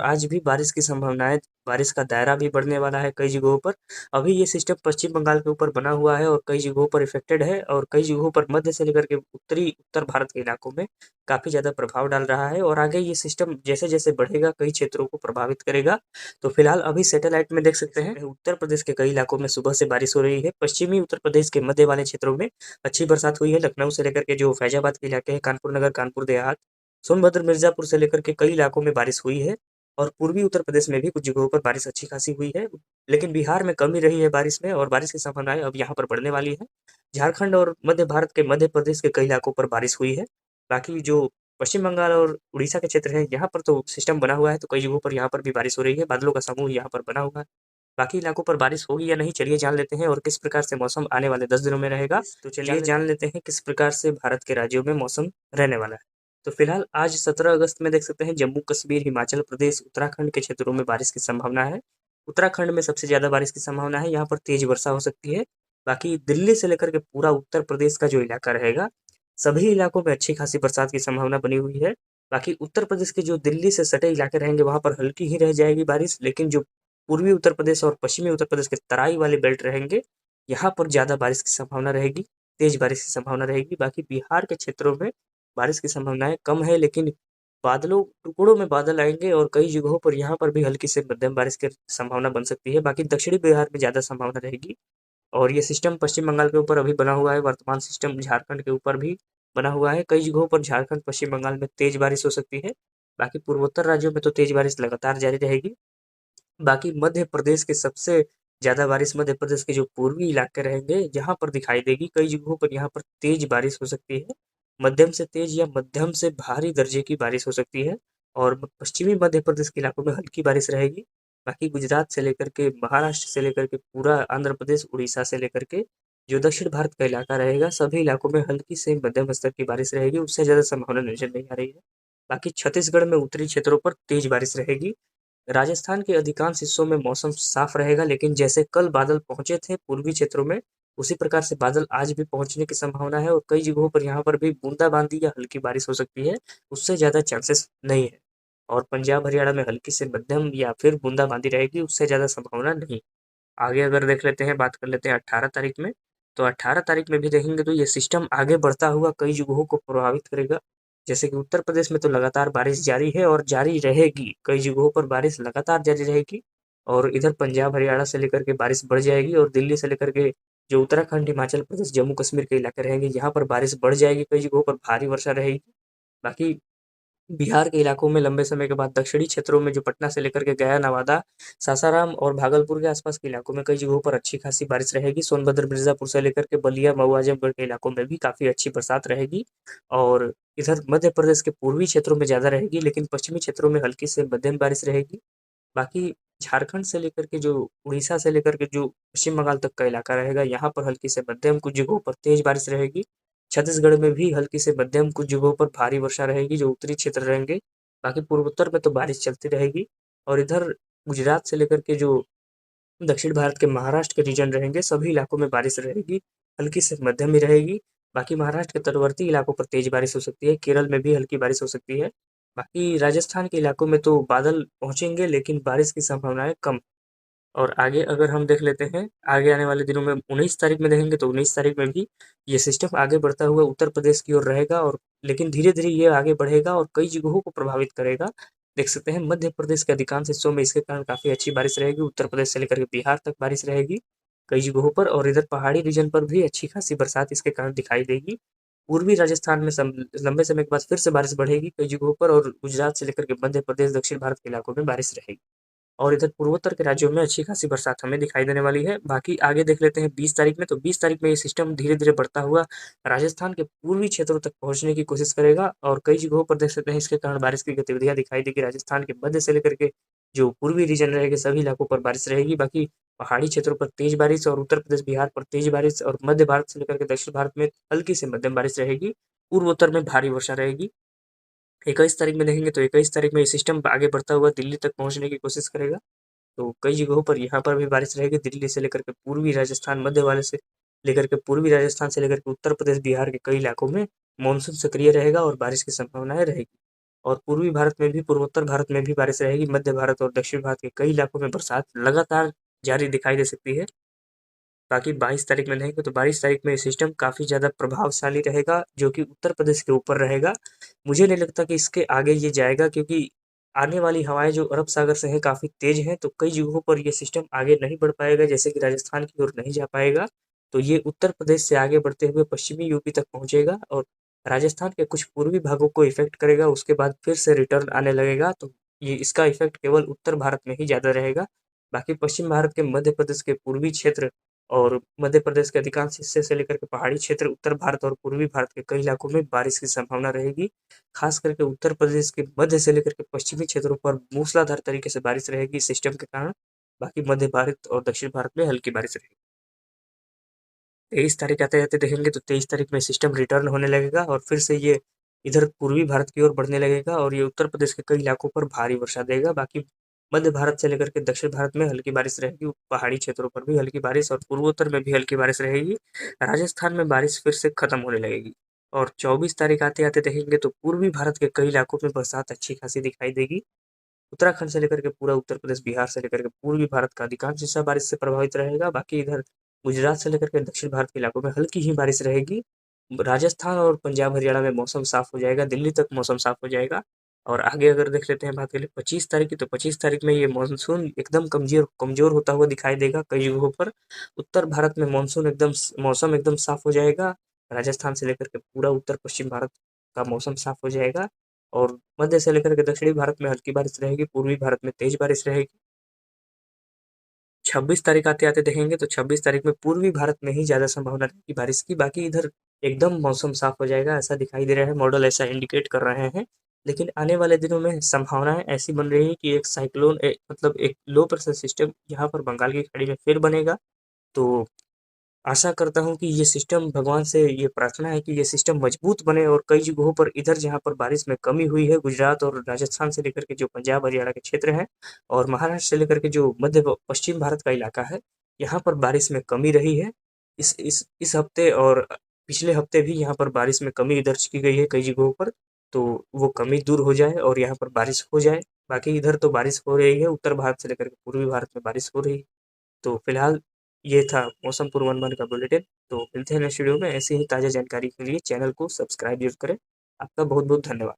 आज भी बारिश की संभावनाएँ, बारिश का दायरा भी बढ़ने वाला है कई जगहों पर। अभी ये सिस्टम पश्चिम बंगाल के ऊपर बना हुआ है और कई जगहों पर इफ़ेक्टेड है और कई जगहों पर मध्य से लेकर के उत्तर भारत के इलाकों में काफ़ी ज़्यादा प्रभाव डाल रहा है और आगे ये सिस्टम जैसे-जैसे बढ़ेगा कई क्षेत्रों को प्रभावित करेगा। तो फिलहाल अभी सैटेलाइट में देख सकते हैं उत्तर प्रदेश के कई इलाकों में सुबह से बारिश हो रही है। पश्चिमी उत्तर प्रदेश के मध्य वाले क्षेत्रों में अच्छी बरसात हुई है। लखनऊ से लेकर के जो फैज़ाबाद के इलाके हैं, कानपुर नगर, कानपुर देहात, सोनभद्र, मिर्ज़ापुर से लेकर के कई इलाकों में बारिश हुई है और पूर्वी उत्तर प्रदेश में भी कुछ जगहों पर बारिश अच्छी खासी हुई है। लेकिन बिहार में कमी रही है बारिश में और बारिश की संभावनाएँ अब यहाँ पर बढ़ने वाली है। झारखंड और मध्य भारत के मध्य प्रदेश के कई इलाकों पर बारिश हुई है। बाकी जो पश्चिम बंगाल और उड़ीसा के क्षेत्र हैं, यहाँ पर तो सिस्टम बना हुआ है, तो कई जगहों पर यहाँ पर भी बारिश हो रही है। बादलों का समूह यहाँ पर बना हुआ है। बाकी इलाकों पर बारिश होगी या नहीं, चलिए जान लेते हैं और किस प्रकार से मौसम आने वाले 10 दिनों में रहेगा। तो चलिए जान लेते हैं किस प्रकार से भारत के राज्यों में मौसम रहने वाला है। तो फिलहाल आज 17 अगस्त में देख सकते हैं जम्मू कश्मीर, हिमाचल प्रदेश, उत्तराखंड के क्षेत्रों में बारिश की संभावना है। उत्तराखंड में सबसे ज़्यादा बारिश की संभावना है, यहाँ पर तेज वर्षा हो सकती है। बाकी दिल्ली से लेकर के पूरा उत्तर प्रदेश का जो इलाका रहेगा, सभी इलाकों में अच्छी खासी बरसात की संभावना बनी हुई है। बाकी उत्तर प्रदेश के जो दिल्ली से सटे इलाके रहेंगे, वहाँ पर हल्की ही रह जाएगी बारिश, लेकिन जो पूर्वी उत्तर प्रदेश और पश्चिमी उत्तर प्रदेश के तराई वाले बेल्ट रहेंगे, यहाँ पर ज़्यादा बारिश की संभावना रहेगी, तेज बारिश की संभावना रहेगी। बाकी बिहार के क्षेत्रों में बारिश की संभावनाएँ कम है, लेकिन बादलों टुकड़ों में बादल आएँगे और कई जगहों पर यहाँ पर भी हल्की से मध्यम बारिश की संभावना बन सकती है। बाकी दक्षिणी बिहार में ज़्यादा संभावना रहेगी और ये सिस्टम पश्चिम बंगाल के ऊपर अभी बना हुआ है। वर्तमान सिस्टम झारखंड के ऊपर भी बना हुआ है। कई जगहों पर झारखंड, पश्चिम बंगाल में तेज बारिश हो सकती है। बाकी पूर्वोत्तर राज्यों में तो तेज बारिश लगातार जारी रहेगी। बाकी मध्य प्रदेश के सबसे ज़्यादा बारिश मध्य प्रदेश के जो पूर्वी इलाके रहेंगे, यहाँ पर दिखाई देगी। कई जगहों पर यहाँ पर तेज बारिश हो सकती है। मध्यम से तेज या मध्यम से भारी दर्जे की बारिश हो सकती है और पश्चिमी मध्य प्रदेश के इलाकों में हल्की बारिश रहेगी। बाकी गुजरात से लेकर के महाराष्ट्र से लेकर के पूरा आंध्र प्रदेश, उड़ीसा से लेकर के जो दक्षिण भारत का इलाका रहेगा, सभी इलाकों में हल्की से मध्यम स्तर की बारिश रहेगी। उससे ज़्यादा संभावना नज़र नहीं आ रही है। बाकी छत्तीसगढ़ में उत्तरी क्षेत्रों पर तेज बारिश रहेगी। राजस्थान के अधिकांश हिस्सों में मौसम साफ रहेगा, लेकिन जैसे कल बादल पहुंचे थे पूर्वी क्षेत्रों में, उसी प्रकार से बादल आज भी पहुंचने की संभावना है और कई जगहों पर यहाँ पर भी बूंदाबांदी या हल्की बारिश हो सकती है। उससे ज़्यादा चांसेस नहीं है और पंजाब हरियाणा में हल्की से मध्यम या फिर बूंदाबांदी रहेगी, उससे ज़्यादा संभावना नहीं। आगे अगर देख लेते हैं, बात कर लेते हैं 18 तारीख में, तो 18 तारीख में भी देखेंगे तो ये सिस्टम आगे बढ़ता हुआ कई जगहों को प्रभावित करेगा। जैसे कि उत्तर प्रदेश में तो लगातार बारिश जारी है और जारी रहेगी, कई जगहों पर बारिश लगातार जारी रहेगी और इधर पंजाब हरियाणा से लेकर के बारिश बढ़ जाएगी और दिल्ली से लेकर के जो उत्तराखंड, हिमाचल प्रदेश, जम्मू कश्मीर के इलाके रहेंगे, यहाँ पर बारिश बढ़ जाएगी, कई जगहों पर भारी वर्षा रहेगी। बाकी बिहार के इलाकों में लंबे समय के बाद दक्षिणी क्षेत्रों में जो पटना से लेकर के गया, नवादा, सासाराम और भागलपुर के आसपास के इलाकों में कई जगहों पर अच्छी खासी बारिश रहेगी। सोनभद्र, मिर्ज़ापुर से लेकर के बलिया, मऊ, आजमगढ़ के इलाकों में भी काफ़ी अच्छी बरसात रहेगी और इधर मध्य प्रदेश के पूर्वी क्षेत्रों में ज़्यादा रहेगी, लेकिन पश्चिमी क्षेत्रों में हल्की से मध्यम बारिश रहेगी। बाकी झारखंड से लेकर के जो उड़ीसा से लेकर के जो पश्चिम बंगाल तक का इलाका रहेगा, यहाँ पर हल्की से मध्यम, कुछ जगहों पर तेज बारिश रहेगी। छत्तीसगढ़ में भी हल्की से मध्यम, कुछ जगहों पर भारी वर्षा रहेगी, जो उत्तरी क्षेत्र रहेंगे। बाकी पूर्वोत्तर में तो बारिश चलती रहेगी और इधर गुजरात से लेकर के जो दक्षिण भारत के महाराष्ट्र के रीजन रहेंगे, सभी इलाकों में बारिश रहेगी, हल्की से मध्यम ही रहेगी। बाकी महाराष्ट्र के तटवर्ती इलाकों पर तेज बारिश हो सकती है, केरल में भी हल्की बारिश हो सकती है। बाकी राजस्थान के इलाकों में तो बादल पहुंचेंगे, लेकिन बारिश की संभावनाएं कम। और आगे अगर हम देख लेते हैं, आगे आने वाले दिनों में 19 तारीख में देखेंगे तो 19 तारीख में भी ये सिस्टम आगे बढ़ता हुआ उत्तर प्रदेश की ओर रहेगा और लेकिन धीरे-धीरे ये आगे बढ़ेगा और कई जगहों को प्रभावित करेगा। देख सकते हैं मध्य प्रदेश के अधिकांश हिस्सों में इसके कारण काफ़ी अच्छी बारिश रहेगी, उत्तर प्रदेश से लेकर के बिहार तक बारिश रहेगी कई जगहों पर और इधर पहाड़ी रीजन पर भी अच्छी खासी बरसात इसके कारण दिखाई देगी। पूर्वी राजस्थान में लंबे समय के बाद फिर से बारिश बढ़ेगी कई जगहों पर और गुजरात से लेकर के मध्य प्रदेश, दक्षिण भारत के इलाकों में बारिश रहेगी। और इधर पूर्वोत्तर के राज्यों में अच्छी खासी बरसात हमें दिखाई देने वाली है। बाकी आगे देख लेते हैं 20 तारीख में, तो 20 तारीख में ये सिस्टम धीरे-धीरे बढ़ता हुआ राजस्थान के पूर्वी क्षेत्रों तक पहुँचने की कोशिश करेगा और कई जगहों पर देख सकते हैं इसके कारण बारिश की गतिविधियाँ दिखाई देगी। राजस्थान के मध्य से लेकर के जो पूर्वी रीजन रहेंगे सभी इलाकों पर बारिश रहेगी। बाकी पहाड़ी क्षेत्रों पर तेज बारिश और उत्तर प्रदेश, बिहार पर तेज बारिश और मध्य भारत से लेकर के दक्षिण भारत में हल्की से मध्यम बारिश रहेगी। पूर्वोत्तर में भारी वर्षा रहेगी। 21 तारीख में देखेंगे तो 21 तारीख में ये सिस्टम आगे बढ़ता हुआ दिल्ली तक पहुँचने की कोशिश करेगा। तो कई जगहों पर यहाँ पर भी बारिश रहेगी, दिल्ली से लेकर के पूर्वी राजस्थान, मध्य वाले से लेकर के पूर्वी राजस्थान से लेकर के उत्तर प्रदेश, बिहार के कई इलाकों में मानसून सक्रिय रहेगा और बारिश की संभावनाएं रहेगी। और पूर्वी भारत में भी, पूर्वोत्तर भारत में भी बारिश रहेगी। मध्य भारत और दक्षिण भारत के कई इलाकों में बरसात लगातार जारी दिखाई दे सकती है। बाकी 22 तारीख में देखेंगे तो 22 तारीख में ये सिस्टम काफ़ी ज़्यादा प्रभावशाली रहेगा, जो कि उत्तर प्रदेश के ऊपर रहेगा। मुझे नहीं लगता कि इसके आगे ये जाएगा, क्योंकि आने वाली हवाएं जो अरब सागर से हैं काफ़ी तेज हैं, तो कई जगहों पर ये सिस्टम आगे नहीं बढ़ पाएगा, जैसे कि राजस्थान की ओर नहीं जा पाएगा। तो ये उत्तर प्रदेश से आगे बढ़ते हुए पश्चिमी यूपी तक पहुंचेगा और राजस्थान के कुछ पूर्वी भागों को इफेक्ट करेगा। उसके बाद फिर से रिटर्न आने लगेगा, तो ये इसका इफेक्ट केवल उत्तर भारत में ही ज़्यादा रहेगा। बाकी पश्चिम भारत के मध्य प्रदेश के पूर्वी क्षेत्र और मध्य प्रदेश के अधिकांश हिस्से से लेकर के पहाड़ी क्षेत्र, उत्तर भारत और पूर्वी भारत के कई इलाकों में बारिश की संभावना रहेगी। खास करके उत्तर प्रदेश के मध्य से लेकर के पश्चिमी क्षेत्रों पर मूसलाधार तरीके से बारिश रहेगी इस सिस्टम के कारण। बाकी मध्य भारत और दक्षिण भारत में हल्की बारिश रहेगी। 23 तारीख आते-आते देखेंगे तो 23 तारीख में सिस्टम रिटर्न होने लगेगा और फिर से ये इधर पूर्वी भारत की ओर बढ़ने लगेगा और ये उत्तर प्रदेश के कई इलाकों पर भारी वर्षा देगा। बाकी मध्य भारत से लेकर के दक्षिण भारत में हल्की बारिश रहेगी, पहाड़ी क्षेत्रों पर भी हल्की बारिश और पूर्वोत्तर में भी हल्की बारिश रहेगी। राजस्थान में बारिश फिर से खत्म होने लगेगी और 24 तारीख आते-आते देखेंगे तो पूर्वी भारत के कई इलाकों में बरसात अच्छी खासी दिखाई देगी। उत्तराखंड से लेकर के पूरा उत्तर प्रदेश, बिहार से लेकर के पूर्वी भारत का अधिकांश हिस्सा बारिश से प्रभावित रहेगा। बाकी इधर गुजरात से लेकर के दक्षिण भारत के इलाकों में हल्की ही बारिश रहेगी। राजस्थान और पंजाब हरियाणा में मौसम साफ हो जाएगा, दिल्ली तक मौसम साफ हो जाएगा। और आगे अगर देख लेते हैं, बात करें 25 तारीख की, तो 25 तारीख में ये मानसून एकदम कमजोर कमजोर होता हुआ दिखाई देगा कई जगहों पर। उत्तर भारत में मानसून एकदम मौसम एकदम साफ हो जाएगा। राजस्थान से लेकर के पूरा उत्तर पश्चिम भारत का मौसम साफ हो जाएगा और मध्य से लेकर के दक्षिणी भारत में हल्की बारिश रहेगी, पूर्वी भारत में तेज बारिश रहेगी। 26 तारीख आते-आते देखेंगे तो 26 तारीख में पूर्वी भारत में ही ज़्यादा संभावना रहेगी बारिश की। बाकी इधर एकदम मौसम साफ हो जाएगा, ऐसा दिखाई दे रहा है, मॉडल ऐसा इंडिकेट कर रहे हैं। लेकिन आने वाले दिनों में संभावनाएं ऐसी बन रही है कि एक साइक्लोन, मतलब एक लो प्रेशर सिस्टम यहाँ पर बंगाल की खाड़ी में फिर बनेगा। तो आशा करता हूँ कि ये सिस्टम, भगवान से ये प्रार्थना है कि ये सिस्टम मजबूत बने और कई जगहों पर इधर जहाँ पर बारिश में कमी हुई है, गुजरात और राजस्थान से लेकर के जो पंजाब हरियाणा के क्षेत्र हैं और महाराष्ट्र से लेकर के जो मध्य पश्चिम भारत का इलाका है, यहाँ पर बारिश में कमी रही है। इस हफ्ते और पिछले हफ्ते भी यहाँ पर बारिश में कमी दर्ज की गई है कई जगहों पर। तो वो कमी दूर हो जाए और यहाँ पर बारिश हो जाए। बाकी इधर तो बारिश हो रही है, उत्तर भारत से लेकर के पूर्वी भारत में बारिश हो रही है। तो फिलहाल ये था मौसम पूर्वानुमान का बुलेटिन। तो मिलते हैं नेक्स्ट वीडियो में ऐसी ही ताज़ा जानकारी के लिए चैनल को सब्सक्राइब जरूर करें। आपका बहुत बहुत धन्यवाद।